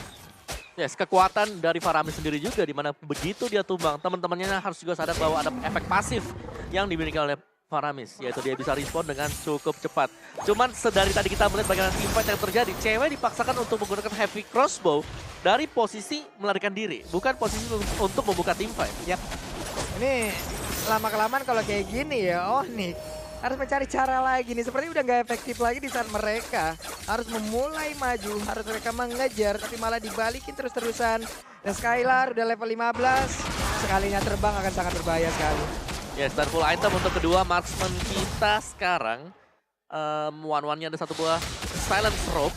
Speaker 1: Yes, kekuatan dari Faramis sendiri juga, di mana begitu dia tumbang, teman-temannya harus juga sadar bahwa ada efek pasif yang dimiliki oleh Faramis, yaitu dia bisa respon dengan cukup cepat. Cuman sedari tadi kita melihat bagaimana teamfight yang terjadi, cewek dipaksakan untuk menggunakan heavy crossbow dari posisi melarikan diri, bukan posisi untuk membuka teamfight.
Speaker 3: Yap, ini lama-kelamaan kalau kayak gini ya, Onyx harus mencari cara lagi nih. Seperti udah nggak efektif lagi di saat mereka harus memulai maju, harus mereka mengejar, tapi malah dibalikin terus-terusan. Dan Skylar udah level 15, sekalinya terbang akan sangat berbahaya sekali.
Speaker 1: Yes, dan full item untuk kedua marksman kita sekarang. One-one-nya ada satu buah Silence Rope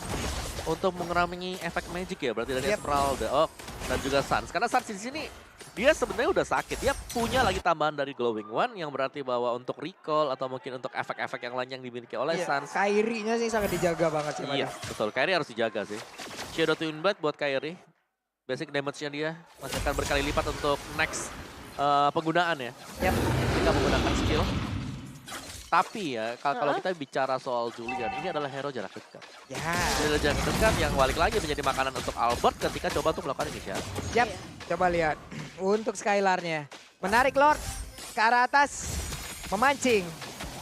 Speaker 1: untuk mengurangi efek magic ya, berarti dari Esmeralda. Oh, dan juga Suns. Karena Suns di sini dia sebenarnya udah sakit. Dia punya lagi tambahan dari Glowing One yang berarti bahwa untuk recall atau mungkin untuk efek-efek yang lain yang dimiliki oleh Suns.
Speaker 3: Kairi-nya sih sangat dijaga banget sih.
Speaker 1: Iya, betul. Kairi harus dijaga sih. Shadow Twin Blade buat Kairi. Basic damage-nya dia masih akan berkali lipat untuk next penggunaan ya.
Speaker 3: Yap.
Speaker 1: Ketika menggunakan skill. Tapi ya, kalau kita bicara soal Julian, ini adalah hero jarak dekat.
Speaker 3: Ya.
Speaker 1: Hero jarak dekat yang balik lagi menjadi makanan untuk Albert ketika coba untuk melakukan inisiasi.
Speaker 3: Yap, coba lihat. Untuk Skylar-nya. Menarik Lord ke arah atas. Memancing.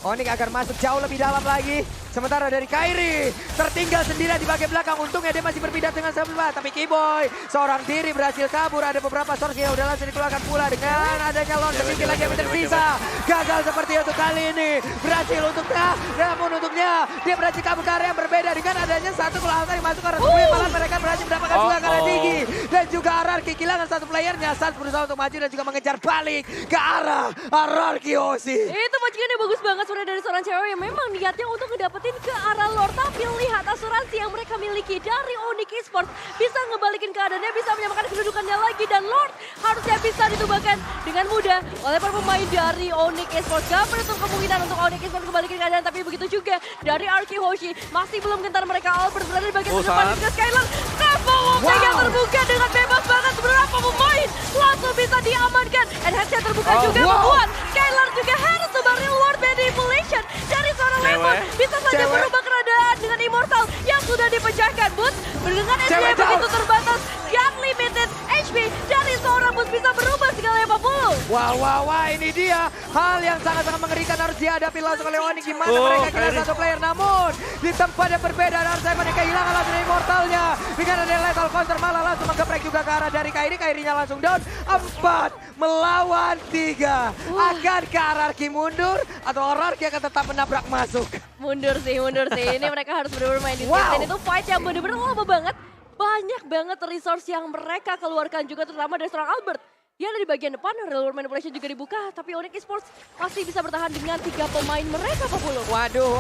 Speaker 3: Onyx agar masuk jauh lebih dalam lagi. Sementara dari Kairi tertinggal sendirian di bagian belakang. Untungnya dia masih berpindah dengan sebelah. Tapi Kiboy seorang diri berhasil kabur. Ada beberapa source yang udah langsung dikeluarkan pula. Dengan adanya Lord sedikit lagi yang tersisa. Gagal seperti untuk kali ini. Berhasil untuknya. Namun untuknya dia berhasil kabur ke area yang berbeda. Dengan adanya satu kelautan yang masuk ke arah sebelah. Malah mereka berhasil mendapatkan dua karena tinggi. Dan juga Ararki kehilangan satu playernya. Sans berusaha untuk maju dan juga mengejar balik ke arah Ararki Osi.
Speaker 2: Itu bajingannya bagus banget sebenarnya dari seorang cewek yang memang niatnya untuk ngedapetin ke arah Lord. Tapi lihat asuransi yang mereka miliki dari Onyx Esports. Bisa ngebalikin keadaannya, bisa menyamakan kedudukannya lagi. Dan Lord harusnya bisa ditumbangkan dengan mudah oleh para pemain dari Onyx Esports. Gak menutup kemungkinan untuk Onyx Esports kembalikan keadaan. Tapi begitu juga dari Arki Hoshi. Masih belum gentar mereka. Albert berada di bagian depan juga Skylar. Rainbow Wolfgang yang terbuka dengan bebas banget. Beberapa pemain langsung bisa diamankan. Enhance yang terbuka juga membuat Skylar juga harus sebar reward manipulation dari seorang Lemon. Bisa saja berubah keadaan dengan Immortal yang sudah dipecahkan. Boots dengan HP yang begitu terbatas. Yang limited HP dari seorang Boots bisa berubah segala apapun.
Speaker 3: Wah, ini dia hal yang sangat-sangat mengerikan harus dihadapi langsung oleh Onyx. Gimana mereka kehilangan satu player, namun di tempat yang berbeda harus mereka kehilangan langsung Immortalnya. Dengan ada lethal counter malah langsung menggeprek juga ke arah dari Kairi. Kairinya langsung down. 4 melawan 3. Akankah Ararki mundur atau Ararki akan tetap menabrak masuk?
Speaker 2: Mundur sih. Ini mereka harus benar-benar main di sini. Dan itu fight yang benar-benar lama banget. Banyak banget resource yang mereka keluarkan juga terutama dari seorang Albert. Dia ada di bagian depan, Railway Manipulation juga dibuka. Tapi Onyx Esports masih bisa bertahan dengan 3 pemain mereka, Pak Pulung.
Speaker 3: Waduh.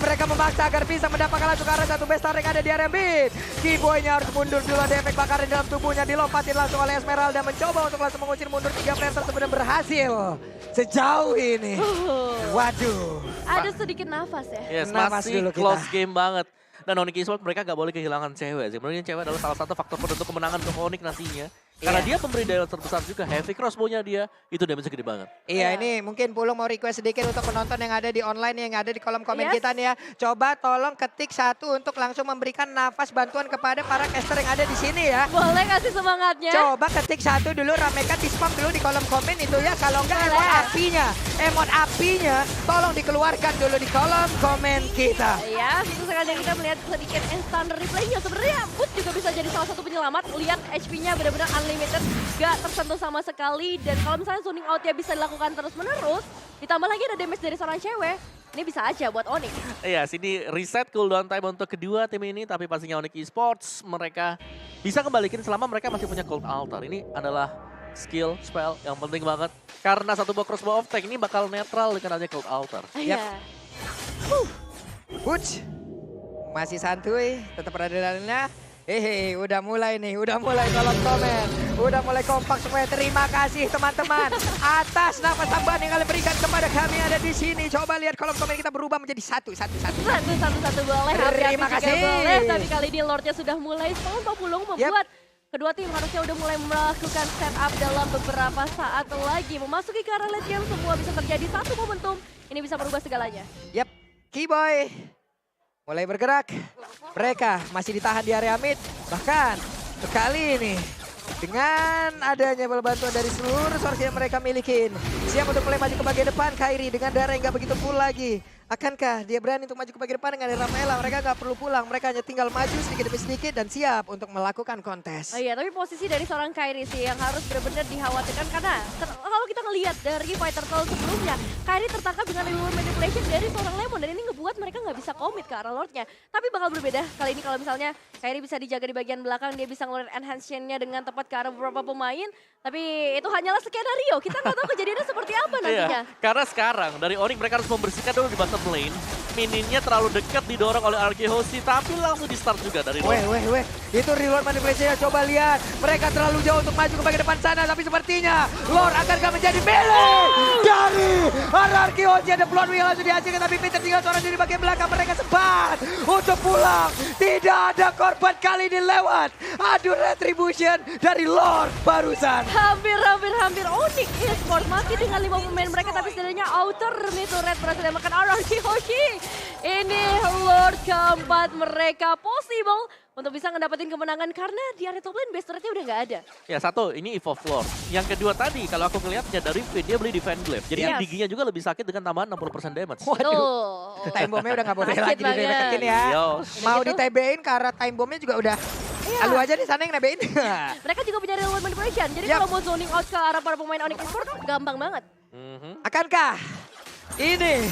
Speaker 3: Mereka memaksa agar bisa mendapatkan langsung ke arah satu bestar yang ada di area mid. Kiboy-nya harus mundur dulu, ada efek bakaran dalam tubuhnya. Dilompatin langsung oleh Esmeralda. Mencoba untuk langsung mengusir mundur 3 player tersebut dan berhasil. Sejauh ini. Waduh.
Speaker 2: Ada sedikit nafas ya.
Speaker 1: Yes,
Speaker 3: Nafas
Speaker 1: masih
Speaker 3: dulu kita.
Speaker 1: close game banget. Dan Onyx Esports mereka gak boleh kehilangan cewek sih. Menurutnya cewek adalah salah satu faktor penentu kemenangan untuk Onyx nantinya. Karena dia pemberi daya terbesar juga. Heavy crossbow-nya dia, itu damage gede banget.
Speaker 3: Iya, ini mungkin Pulung mau request sedikit untuk penonton yang ada di online, yang ada di kolom komen kita nih ya. Coba tolong ketik 1 untuk langsung memberikan nafas bantuan kepada para caster yang ada di sini ya.
Speaker 2: Boleh kasih semangatnya.
Speaker 3: Coba ketik 1 dulu, ramekan di spam dulu di kolom komen itu ya. Kalau enggak emot apinya tolong dikeluarkan dulu di kolom komen kita.
Speaker 2: Ya, itu sengaja kita melihat sedikit instant replay-nya. Sebenarnya Boots juga bisa jadi salah satu penyelamat. Lihat HP-nya benar-benar unlimited, gak tersentuh sama sekali. Dan kalau misalnya zoning out-nya bisa dilakukan terus-menerus, ditambah lagi ada damage dari seorang cewek, ini bisa aja buat Onyx.
Speaker 1: Iya, sini reset cooldown time untuk kedua tim ini. Tapi pastinya Onyx Esports mereka bisa kembalikan selama mereka masih punya Cold Altar. Ini adalah skill, spell yang penting banget. Karena satu buah crossbow of tank ini bakal netral dengan adanya Cold Altar.
Speaker 2: Iya.
Speaker 3: Butch masih santuy, tetap berada dalamnya. Udah mulai kolom komen. Udah mulai kompak semua. Terima kasih teman-teman atas nafas tambahan yang kalian berikan kepada kami ada di sini. Coba lihat kolom komen kita berubah menjadi satu
Speaker 2: boleh.
Speaker 3: Terima kasih.
Speaker 2: Boleh, tapi kali ini Lordnya sudah mulai spawn, Pak Pulung membuat kedua tim harusnya udah mulai melakukan setup dalam beberapa saat lagi. Memasuki ke arah late game, semua bisa terjadi satu momentum. Ini bisa merubah segalanya.
Speaker 3: Yap, Kiboy mulai bergerak. Mereka masih ditahan di area mid. Bahkan kali ini dengan adanya bantuan dari seluruh source yang mereka milikin. Siap untuk mulai maju ke bagian depan. Kairi dengan darah yang gak begitu full lagi. Akankah dia berani untuk maju ke bagian depan dengan Rafaela? Mereka gak perlu pulang, mereka hanya tinggal maju sedikit demi sedikit dan siap untuk melakukan kontes.
Speaker 2: Oh iya, tapi posisi dari seorang Kairi sih yang harus benar-benar dikhawatirkan karena kalau kita ngelihat dari fighter call sebelumnya, Kairi tertangkap dengan reward manipulation dari seorang Lemon dan ini ngebuat mereka nggak bisa komit ke arah Lordnya. Tapi bakal berbeda kali ini kalau misalnya Kairi bisa dijaga di bagian belakang, dia bisa ngeluarin enhance-nya dengan tepat ke arah beberapa pemain. Tapi itu hanyalah skenario, kita nggak tahu kejadiannya seperti apa nantinya.
Speaker 1: Iya, karena sekarang dari Onyx mereka harus membersihkan dulu di bottom lane. Mininnya terlalu dekat didorong oleh Arki Hoshi, tapi langsung di start juga dari Lord.
Speaker 3: Itu reward manipulation-nya, coba lihat. Mereka terlalu jauh untuk maju ke bagian depan sana, tapi sepertinya Lord akankah menjadi melee dari Hierarchy Hoshi ada peluang yang langsung dihasilkan, tapi Peter tinggal seorang diri bagian belakang. Mereka sempat untuk pulang. Tidak ada korban kali ini lewat. Aduh, retribution dari Lord barusan.
Speaker 2: Hampir Onyx Esports masih dengan 5 pemain mereka, tapi setidaknya outer itu Red berhasil makan Hierarchy Hoshi. Ini Lord keempat mereka possible untuk bisa ngedapetin kemenangan karena di area top lane base turretnya udah nggak ada.
Speaker 1: Ya satu, ini Evolve Lord. Yang kedua tadi, kalau aku ngelihatnya dari Finn, dia beli Defend Glaive. Jadi
Speaker 2: Yes.
Speaker 1: giginya juga lebih sakit dengan tambahan 60% damage.
Speaker 3: Waduh,
Speaker 2: Tuh.
Speaker 3: time bomb-nya udah nggak boleh
Speaker 2: Sakit
Speaker 3: lagi
Speaker 2: banget.
Speaker 3: dideketin ya.
Speaker 1: Yos.
Speaker 3: Mau
Speaker 2: Gitu.
Speaker 3: di TB-in karena time bomb-nya juga udah.
Speaker 2: Iya.
Speaker 3: Lu aja nih sana yang nebein.
Speaker 2: Mereka juga punya real world manipulation. Jadi
Speaker 3: Yap.
Speaker 2: kalau mau zoning out ke arah para pemain Onyx Esports gampang banget.
Speaker 3: Akankah ini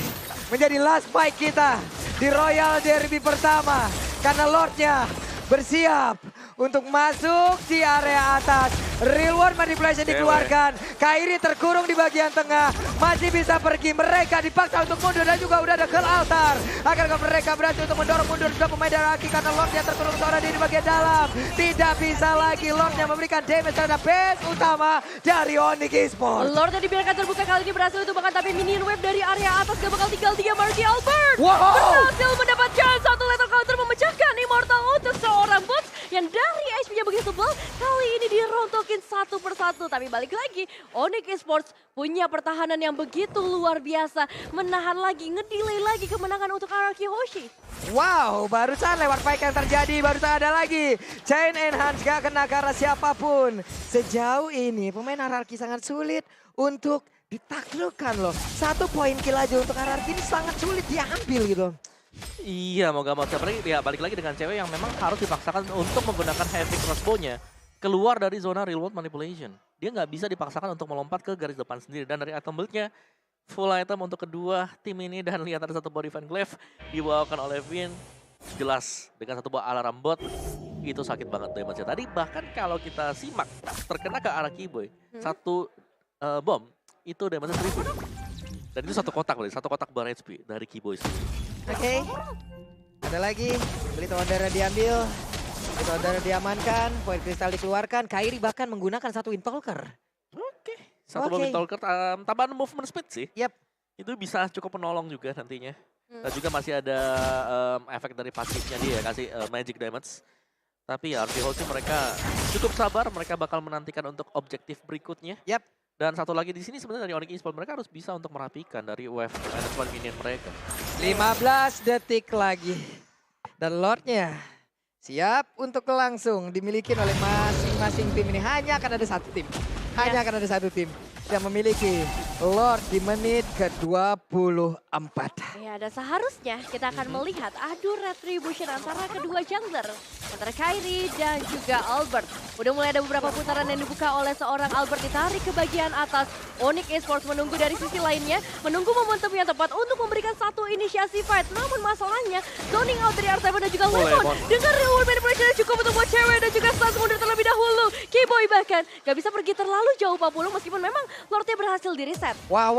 Speaker 3: menjadi last fight kita di Royal Derby pertama? Karena Lordnya bersiap untuk masuk di area atas. Real World Manipulation dikeluarkan. Kairi terkurung di bagian tengah. Masih bisa pergi. Mereka dipaksa untuk mundur dan juga udah ada ke altar. Akankah mereka berhasil untuk mendorong mundur dua pemain dari Aki karena Lordnya terkurung seorang diri di bagian dalam. Tidak bisa lagi Lordnya memberikan damage terhadap base utama dari Onyx Esports.
Speaker 2: Lord yang dibiarkan terbuka kali ini berhasil itu bahkan tapi minion wave dari area atas gak bakal tinggal 3 Marky Albert.
Speaker 3: Wow.
Speaker 2: Berhasil mendapatkan satu lethal counter memecahkan Immortal untuk seorang bot yang dari HP-nya begitu tebal. Kali ini dirontokin satu persatu. Tapi balik lagi, Onyx Esports punya pertahanan yang begitu luar biasa. Menahan lagi, ngedelay lagi kemenangan untuk Hierarchy Hoshi.
Speaker 3: Wow, barusan lewat fight yang terjadi, barusan ada lagi. Chain Enhance gak kena ke arah siapapun. Sejauh ini pemain Hierarchy sangat sulit untuk ditaklukkan loh. 1 poin kill aja untuk Hierarchy ini sangat sulit diambil gitu.
Speaker 1: Iya, mau gak mau. Apalagi ya balik lagi dengan cewek yang memang harus dipaksakan untuk menggunakan heavy crossbow-nya keluar dari zona real world manipulation. Dia nggak bisa dipaksakan untuk melompat ke garis depan sendiri. Dan dari item build-nya, full item untuk kedua tim ini. Dan lihat ada satu body fan glaive dibawakan oleh Vin. Jelas, dengan satu buah alarm bot, itu sakit banget damage-nya. Tadi bahkan kalau kita simak, terkena ke arah Keyboy, satu bom, itu damage-nya 1000. Dan itu satu kotak bar HP dari Keyboy sendiri.
Speaker 3: Oke. Ada lagi, Blitz Wanderer diambil. Blitz Wanderer diamankan, poin kristal dikeluarkan. Kairi bahkan menggunakan satu Intalker.
Speaker 1: Oke. Satu
Speaker 3: Oke.
Speaker 1: mobil talker tambahan movement speed sih.
Speaker 3: Yap.
Speaker 1: Itu bisa cukup menolong juga nantinya. Dan juga masih ada efek dari pasifnya dia kasih magic damage. Tapi ya Arky Hoshi mereka cukup sabar, mereka bakal menantikan untuk objektif berikutnya.
Speaker 3: Yap.
Speaker 1: Dan satu lagi di sini sebenarnya dari Onyx Esports mereka harus bisa untuk merapikan dari wave management minion mereka.
Speaker 3: 15 detik lagi. Dan Lordnya siap untuk langsung dimiliki oleh masing-masing tim ini. Hanya akan ada satu tim. Hanya akan ada satu tim yang memiliki Lord di menit ke-24.
Speaker 2: Ya, dan seharusnya kita akan melihat adu retribution antara kedua jungler. Antara Kairi dan juga Albert. Udah mulai ada beberapa putaran yang dibuka oleh seorang Albert ditarik ke bagian atas. Onyx Esports menunggu dari sisi lainnya. Menunggu momentum yang tepat untuk memberikan satu inisiasi fight. Namun masalahnya, zoning out dari R7 dan juga Lemon. Dengan real world manipulation yang cukup untuk buat cewek dan juga stance mundur terlebih dahulu. Keyboy bahkan gak bisa pergi terlalu jauh 40 meskipun memang Lordnya berhasil di reset.
Speaker 3: Wow,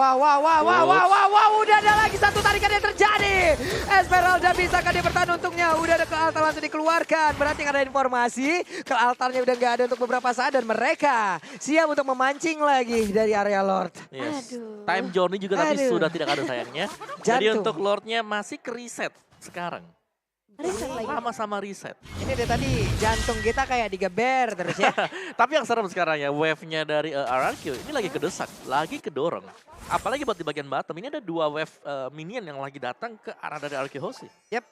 Speaker 3: udah ada lagi satu tarikan yang terjadi. Esmeralda bisakah dia bertahan untungnya? Udah ada ke altar langsung dikeluarkan. Berarti ada informasi ke altarnya udah nggak ada untuk beberapa saat dan mereka siap untuk memancing lagi dari area Lord.
Speaker 1: Yes.
Speaker 2: Aduh.
Speaker 1: Time journey juga tapi
Speaker 3: Aduh.
Speaker 1: sudah tidak ada sayangnya. Jadi
Speaker 3: Jantung.
Speaker 1: untuk Lordnya masih ke reset sekarang.
Speaker 2: Reset lagi.
Speaker 1: Sama-sama reset.
Speaker 3: Ini dari tadi jantung kita kayak digeber terus ya.
Speaker 1: Tapi yang serem sekarang ya, wave-nya dari RRQ ini lagi kedesak, lagi kedorong. Apalagi buat di bagian bottom, ini ada 2 wave minion yang lagi datang ke arah dari RRQ Hoshi.
Speaker 3: Yap.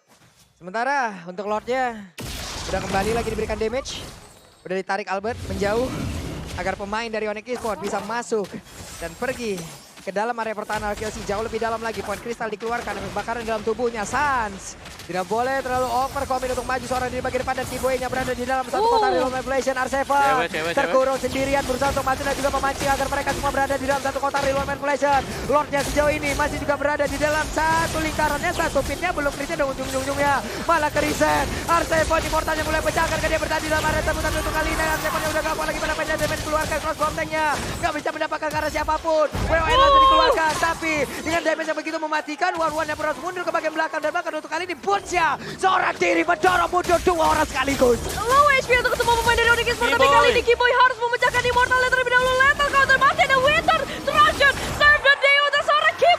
Speaker 3: Sementara untuk Lordnya udah kembali lagi diberikan damage. Udah ditarik Albert menjauh agar pemain dari Onyx Esports bisa masuk dan pergi ke dalam area pertahanan RKC jauh lebih dalam lagi. Poin kristal dikeluarkan dan kebakaran dalam tubuhnya. Sans tidak boleh terlalu overcommit untuk maju seorang di bagian depan dan Keyboy-nya berada di dalam satu kotak real manipulation. R7
Speaker 1: Cewek.
Speaker 3: terkurung sendirian berusaha untuk maju dan juga memancing agar mereka semua berada di dalam satu kotak real manipulation. Lordnya sejauh ini masih juga berada di dalam satu lingkarannya, satu pitnya belum kritis dan ujung-ujungnya malah ke reset. R7 immortalnya mulai pecah karena dia berada di dalam area tebusan untuk kali ini. R7 yang udah gak kuat lagi pada penjara dan keluarkan cross bomb-nya. Gak bisa mendapatkan ke arah siapapun. WON langsung dikeluarkan, tapi dengan damage yang begitu mematikan, One yang berusaha mundur ke bagian belakang dan bahkan untuk kali ini Butch-nya seorang diri mendorong mundur 2 orang sekaligus.
Speaker 2: Low HP untuk ketemu pemain dari Onyx Esports, tapi kali ini Keyboy harus memecahkan Immortal terlebih dahulu. Lethal counter masih ada Winter, Thrasher, Serve the Day untuk seorang Keyboy.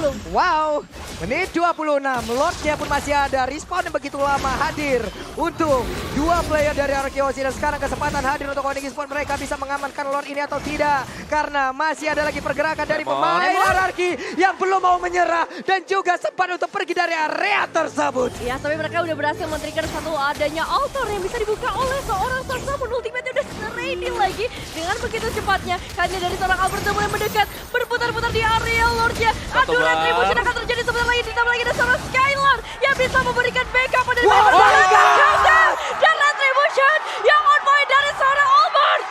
Speaker 2: belum.
Speaker 4: Wow, menit 26, Lordnya pun masih ada, respawn yang begitu lama hadir untuk dua player dari Arkeosi dan sekarang kesempatan hadir untuk Onyx Esports, mereka bisa mengamankan Lord ini atau tidak karena masih ada lagi pergerakan dari pemain Arki yang belum mau menyerah dan juga sempat untuk pergi dari area tersebut.
Speaker 2: Ya, tapi mereka udah berhasil men-trigger satu adanya altar yang bisa dibuka oleh seorang Sasamun. Ultimate udah ready lagi dengan begitu cepatnya. Kali ini dari seorang Albert mulai mendekat, berputar-putar di area Lordnya.
Speaker 1: Satu
Speaker 2: Aduh,
Speaker 1: bar.
Speaker 2: retribution akan terjadi sebentar lagi. Ditambah lagi ada seorang Skylar yang bisa memberikan backup pada
Speaker 4: Wow,
Speaker 2: Viper.
Speaker 4: my God!
Speaker 2: Dan retribution yang on point dari seorang Albert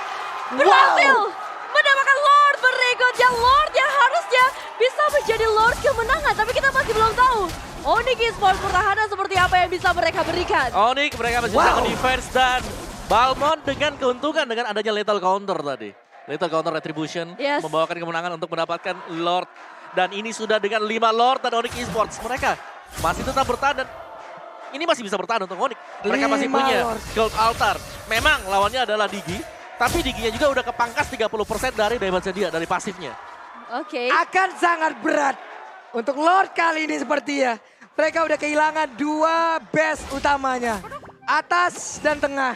Speaker 2: berhasil mendapatkan Lord berikutnya. Lord yang harusnya bisa menjadi Lord kemenangan, tapi kita masih belum tahu Onyx Esports pertahanan seperti apa yang bisa mereka berikan.
Speaker 1: Onyx mereka masih bisa nge-defense dan Balmond dengan keuntungan dengan adanya lethal counter tadi. Lethal counter retribution
Speaker 2: Yes.
Speaker 1: membawakan kemenangan untuk mendapatkan Lord. Dan ini sudah dengan 5 Lord dan Onyx Esports. Mereka masih tetap bertahan dan ini masih bisa bertahan untuk Onyx. Mereka masih
Speaker 4: 5
Speaker 1: punya
Speaker 4: Lord.
Speaker 1: Gold Altar. Memang lawannya adalah Digi. Tapi Diginya juga udah kepangkas 30% dari damage dia, dari pasifnya.
Speaker 2: Oke.
Speaker 4: Akan sangat berat untuk Lord kali ini sepertinya. Mereka udah kehilangan dua base utamanya. Atas dan tengah.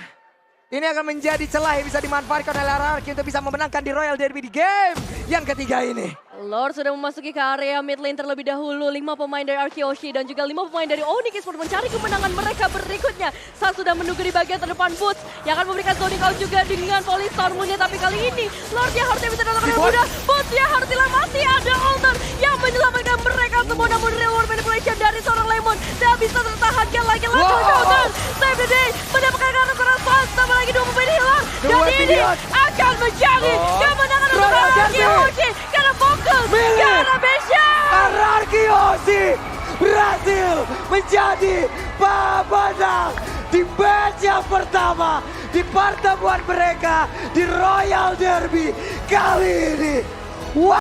Speaker 4: Ini akan menjadi celah yang bisa dimanfaatkan oleh RRQ untuk bisa memenangkan di Royal Derby di game yang ketiga ini.
Speaker 2: Lord sudah memasuki ke area mid lane terlebih dahulu. 5 pemain dari Arkeoshi dan juga 5 pemain dari Onyx Esports mencari kemenangan mereka berikutnya. Saat sudah menunggu di bagian terdepan Boots yang akan memberikan Sonic Out juga dengan Polystormnya. Tapi kali ini Lord yang harusnya bisa datang dengan mudah. Boots yang harus hilang, masih ada Alter yang menyelamatkan mereka semua. Namun real world manipulation dari seorang Lemon tidak bisa tertahankan lagi. Langsung counter. Save the day mendapatkan kartu keras. Tambah lagi 2 pemain hilang. Dan
Speaker 4: Dua
Speaker 2: ini
Speaker 4: Gideon.
Speaker 2: akan menjadi kemenangan untuk
Speaker 4: Royal Derby.
Speaker 2: Arkeoshi. Karena fokus
Speaker 4: Milih.
Speaker 2: karena Besha.
Speaker 4: Arkeosi berhasil menjadi pemenang di match yang pertama di pertemuan mereka di Royal Derby kali ini. Wow.